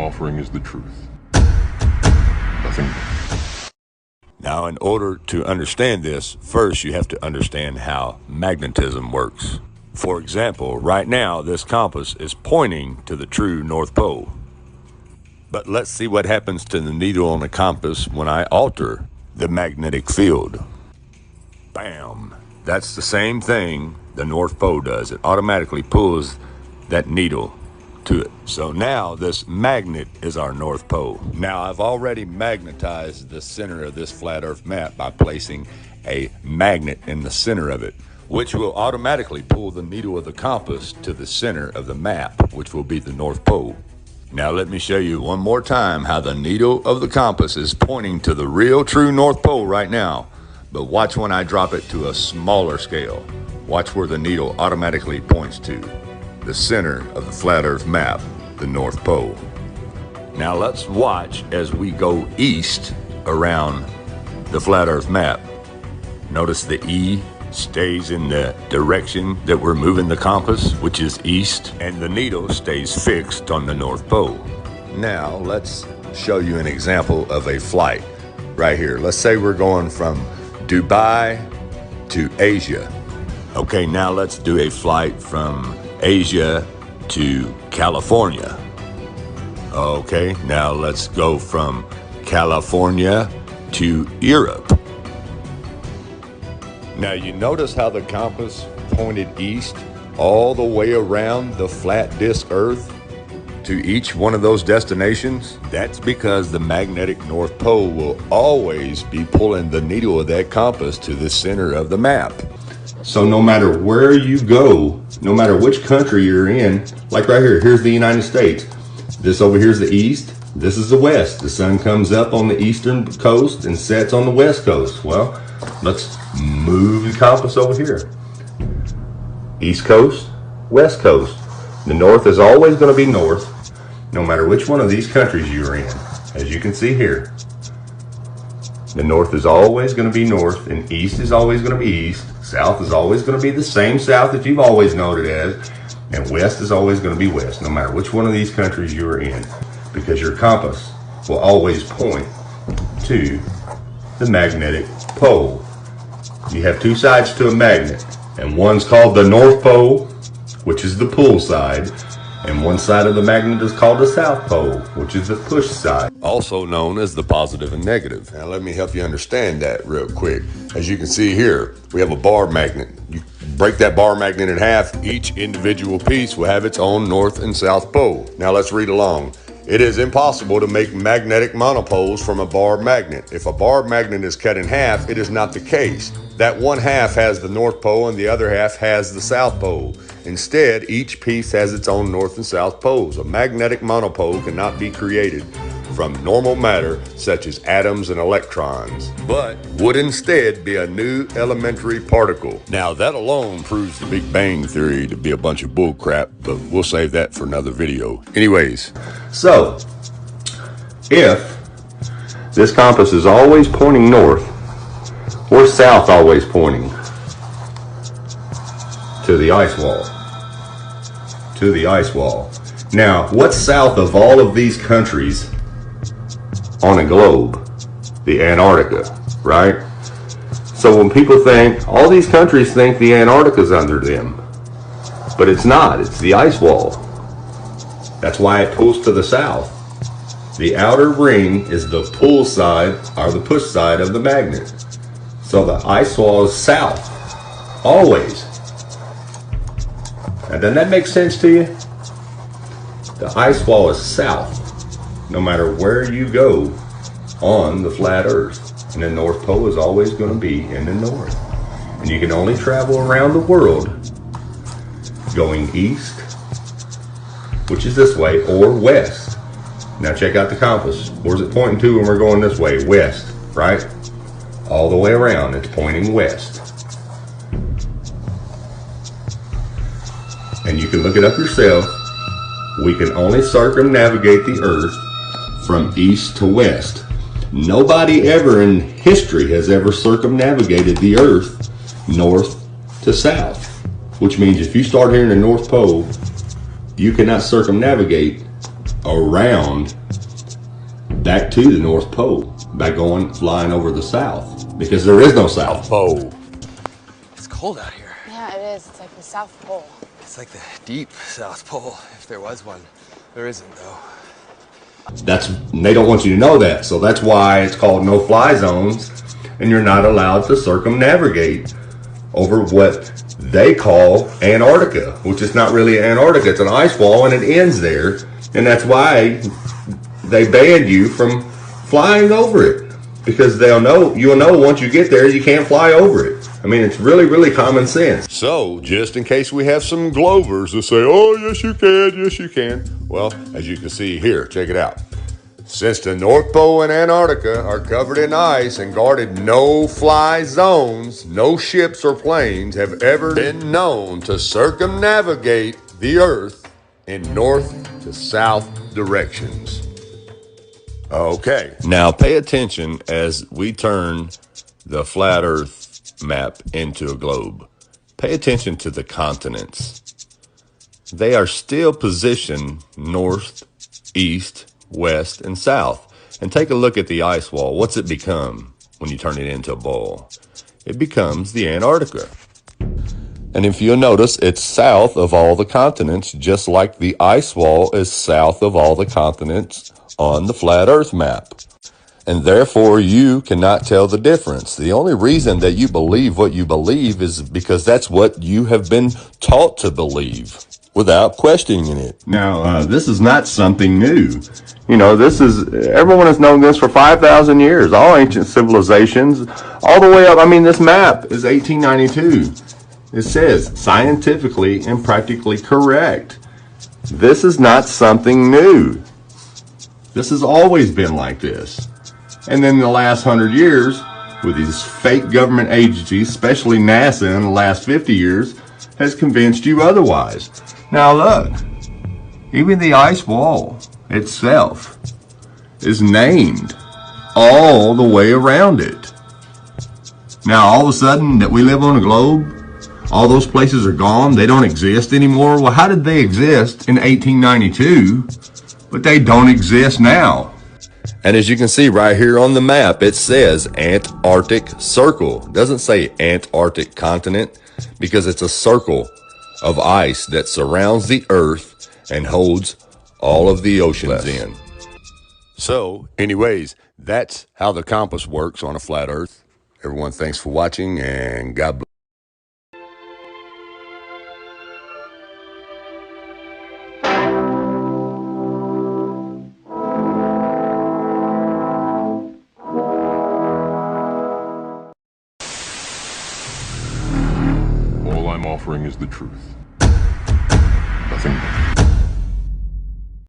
offering is the truth. Nothing more. Now, in order to understand this, first you have to understand how magnetism works. For example, right now this compass is pointing to the true North Pole. But let's see what happens to the needle on the compass when I alter the magnetic field. Bam! That's the same thing the North Pole does. It automatically pulls that needle to it. So now this magnet is our North Pole. Now I've already magnetized the center of this flat earth map by placing a magnet in the center of it, which will automatically pull the needle of the compass to the center of the map, which will be the North Pole. Now let me show you one more time how the needle of the compass is pointing to the real true North Pole right now. But watch when I drop it to a smaller scale. Watch where the needle automatically points to. The center of the flat earth map, the North Pole. Now let's watch as we go east around the flat earth map. Notice the E stays in the direction that we're moving the compass, which is east, and the needle stays fixed on the North Pole. Now let's show you an example of a flight right here. Let's say we're going from Dubai to Asia. Okay, now let's do a flight from Asia to California. Okay, now let's go from California to Europe. Now you notice how the compass pointed east all the way around the flat disk Earth to each one of those destinations? That's because the magnetic North Pole will always be pulling the needle of that compass to the center of the map. So no matter where you go, no matter which country you're in, like right here, here's the United States. This over here is the east, this is the west. The sun comes up on the eastern coast and sets on the west coast. Well, let's move the compass over here. East coast, west coast. The north is always going to be north, no matter which one of these countries you're in. As you can see here, the north is always going to be north, and east is always going to be east. South is always going to be the same south that you've always known it as, and west is always going to be west, no matter which one of these countries you're in, because your compass will always point to the magnetic pole. You have two sides to a magnet, and one's called the North Pole, which is the pull side, and one side of the magnet is called the South Pole, which is the push side, also known as the positive and negative. Now let me help you understand that real quick. As you can see here, we have a bar magnet. You break that bar magnet in half, each individual piece will have its own North and South Pole. Now let's read along. It is impossible to make magnetic monopoles from a bar magnet. If a bar magnet is cut in half, it is not the case that one half has the North Pole and the other half has the South Pole. Instead, each piece has its own North and South poles. A magnetic monopole cannot be created from normal matter such as atoms and electrons, but would instead be a new elementary particle. Now that alone proves the Big Bang Theory to be a bunch of bull crap, but we'll save that for another video. Anyways, so if this compass is always pointing north, or south always pointing to the ice wall, to the ice wall. Now, what's south of all of these countries on a globe? The Antarctica, right? So when people think, all these countries think the Antarctica's under them, but it's not, it's the ice wall. That's why it pulls to the south. The outer ring is the pull side, or the push side of the magnet. So the ice wall is south, always. Now, doesn't that make sense to you? The ice wall is south, no matter where you go on the flat earth. And the North Pole is always going to be in the north. And you can only travel around the world going east, which is this way, or west. Now check out the compass. Where's it pointing to when we're going this way? West, right? All the way around, it's pointing west. And you can look it up yourself. We can only circumnavigate the earth from east to west. Nobody ever in history has ever circumnavigated the earth north to south, which means if you start here in the North Pole, you cannot circumnavigate around back to the North Pole by flying over the South, because there is no South Pole. It's cold out here. Yeah, it is. It's like the South Pole. It's like the deep South Pole, if there was one. There isn't, though. They don't want you to know that, so that's why it's called no-fly zones, and you're not allowed to circumnavigate over what they call Antarctica, which is not really Antarctica. It's an ice wall, and it ends there, and that's why they banned you from flying over it, because you'll know once you get there you can't fly over it. I mean, it's really, really common sense. So, just in case we have some Glovers that say, oh, yes you can, yes you can. Well, as you can see here, check it out. Since the North Pole and Antarctica are covered in ice and guarded no-fly zones, no ships or planes have ever been known to circumnavigate the Earth in north to south directions. Okay, now pay attention as we turn the flat Earth map into a globe. Pay attention to the continents. They are still positioned north, east, west, and south. And take a look at the ice wall. What's it become when you turn it into a ball? It becomes the Antarctica. And if you'll notice, it's south of all the continents, just like the ice wall is south of all the continents on the flat Earth map. And therefore, you cannot tell the difference. The only reason that you believe what you believe is because that's what you have been taught to believe without questioning it. Now, this is not something new. You know, everyone has known this for 5,000 years. All ancient civilizations, all the way up. I mean, this map is 1892. It says, scientifically and practically correct. This is not something new. This has always been like this. And then the last 100 years, with these fake government agencies, especially NASA in the last 50 years, has convinced you otherwise. Now look, even the ice wall itself is named all the way around it. Now all of a sudden that we live on a globe, all those places are gone, they don't exist anymore. Well, how did they exist in 1892, but they don't exist now? And as you can see right here on the map, it says Antarctic Circle. It doesn't say Antarctic continent, because it's a circle of ice that surrounds the Earth and holds all of the oceans in. So, anyways, that's how the compass works on a flat Earth. Everyone, thanks for watching, and God bless. All I'm offering is the truth. Nothing more.